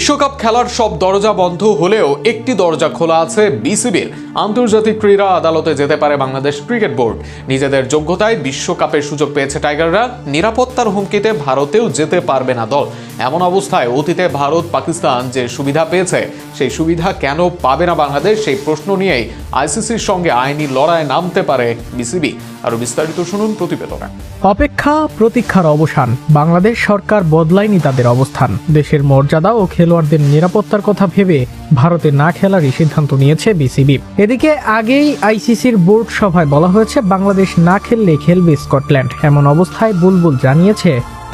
বিশ্বকাপ খেলার সব দরজা বন্ধ হলেও একটি দরজা খোলা আছে বিসিবির। আন্তর্জাতিক ক্রীড়া আদালতে যেতে পারে বাংলাদেশ ক্রিকেট বোর্ড। নিজেদের যোগ্যতায় বিশ্বকাপের সুযোগ পেয়েছে টাইগাররা। নিরাপত্তার হুমকিতে ভারতেও যেতে পারবে না দল। এমন অবস্থায় অতীতে ভারত পাকিস্তান যে সুবিধা পেয়েছে সেই সুবিধা কেন পাবে না বাংলাদেশ, সেই প্রশ্ন নিয়েই আইসিসির সঙ্গে আইনি লড়াইয়ে নামতে পারে বিসিবি। আরো বিস্তারিত শুনুন প্রতিবেদনে। অপেক্ষা প্রতীক্ষার অবসান। বাংলাদেশ সরকার বদলায়নি তাদের অবস্থান। দেশের মর্যাদা ও খেলোয়াড়দের নিরাপত্তার কথা ভেবে ভারতে না খেলারই সিদ্ধান্ত নিয়েছে বিসিবি। এদিকে আগেই আইসিসির বোর্ড সভায় বলা হয়েছে বাংলাদেশ না খেললে খেলবে স্কটল্যান্ড। এমন অবস্থায় বুলবুল জানিয়েছে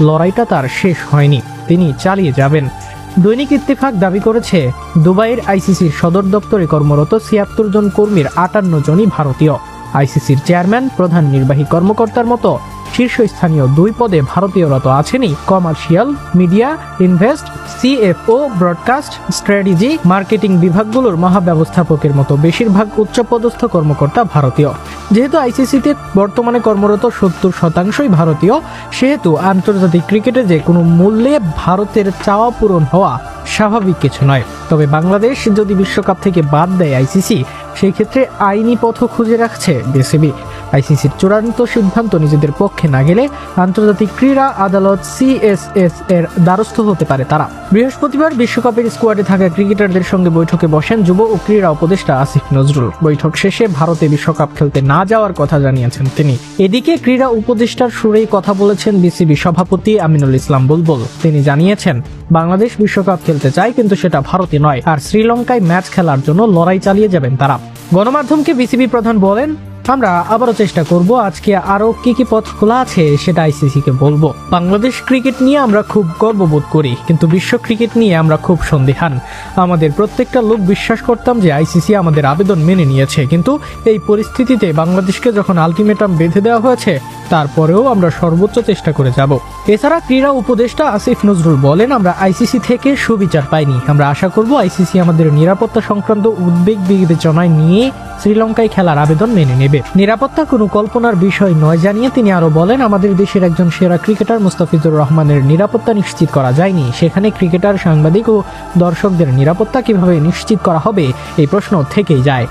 লড়াইটা তার শেষ হয়নি, তিনি চালিয়ে যাবেন। দৈনিক ইত্তেফাক দাবি করেছে দুবাইয়ের আইসিসির সদর দপ্তরে কর্মরত ৭৬ জন কর্মীর ৫৮ জনই ভারতীয়। আইসিসির চেয়ারম্যান, প্রধান নির্বাহী কর্মকর্তার মতো শীর্ষস্থানীয় ২ পদে ভারতীয়রা তো আছেনই, commercial, media, invest, CFO, broadcast, strategy, marketing বিভাগগুলোর মহাব্যবস্থাপকের মতো বেশিরভাগ উচ্চপদস্থ কর্মকর্তা ভারতীয়। যেহেতু আইসিসিতে বর্তমানে কর্মরত ৭০% ভারতীয়, সেহেতু আন্তর্জাতিক ক্রিকেটে যে কোনো মূল্যে ভারতের চাওয়া পূরণ হওয়া স্বাভাবিক কিছু নয়। তবে বাংলাদেশ যদি বিশ্বকাপ থেকে বাদ দেয় আইসিসি, সেই ক্ষেত্রে আইনি পথও খুঁজে রাখছে বিসিবি। আইসিসির চূড়ান্ত সিদ্ধান্ত নিজেদের পক্ষে না গেলে আন্তর্জাতিক ক্রীড়া আদালত সিএসএস এর দ্বারস্থ হতে পারে তারা। বৃহস্পতিবার বিশ্বকাপের স্কোয়াডে থাকা ক্রিকেটারদের সঙ্গে বৈঠকে বসেন যুব ও ক্রীড়া উপদেষ্টা আসিফ নজরুল। বৈঠক শেষে ভারতে বিশ্বকাপ খেলতে না যাওয়ার কথা জানিয়েছেন তিনি। এদিকে ক্রীড়া উপদেষ্টার সুরেই কথা বলেছেন বিসিবি সভাপতি আমিনুল ইসলাম বুলবুল। তিনি জানিয়েছেন বাংলাদেশ বিশ্বকাপ খেলতে চায়, কিন্তু সেটা ভারতে নয়, আর শ্রীলঙ্কায় ম্যাচ খেলার জন্য লড়াই চালিয়ে যাবেন তারা। গণমাধ্যমকে বিসিবি প্রধান বলেন, আমরা আবারও চেষ্টা করব, আজকে আরো কি পথ খোলা আছে সেটা আইসিসিকে বলবো। বাংলাদেশ ক্রিকেট নিয়ে আমরা খুব গর্ববোধ করি, কিন্তু বিশ্ব ক্রিকেট নিয়ে আমরা খুব সন্দিহান। আমাদের প্রত্যেকটা লোক বিশ্বাস করতাম যে আইসিসি আমাদের আবেদন মেনে নিয়েছে, কিন্তু এই পরিস্থিতিতে বাংলাদেশকে যখন আলটিমেটাম বেঁধে দেওয়া হয়েছে, তারপরেও আমরা সর্বোচ্চ চেষ্টা করে যাব। এছাড়া ক্রীড়া উপদেষ্টা আসিফ নজরুল বলেন, আমরা আইসিসি থেকে সুবিচার পাইনি। আমরা আশা করব আইসিসি আমাদের নিরাপত্তা সংক্রান্ত উদ্বেগ বিবেচনায় নিয়ে শ্রীলঙ্কায় খেলার আবেদন মেনে নেবে। নিরাপত্তা কোনো কল্পনার বিষয় নয় জানিয়ে তিনি আরো বলেন, আমাদের দেশের একজন সেরা ক্রিকেটার মুস্তাফিজুর রহমানের নিরাপত্তা নিশ্চিত করা যায়নি। সেখানে ক্রিকেটার, সাংবাদিক ও দর্শকদের নিরাপত্তা কিভাবে নিশ্চিত করা হবে, এই প্রশ্ন থেকেই যায়।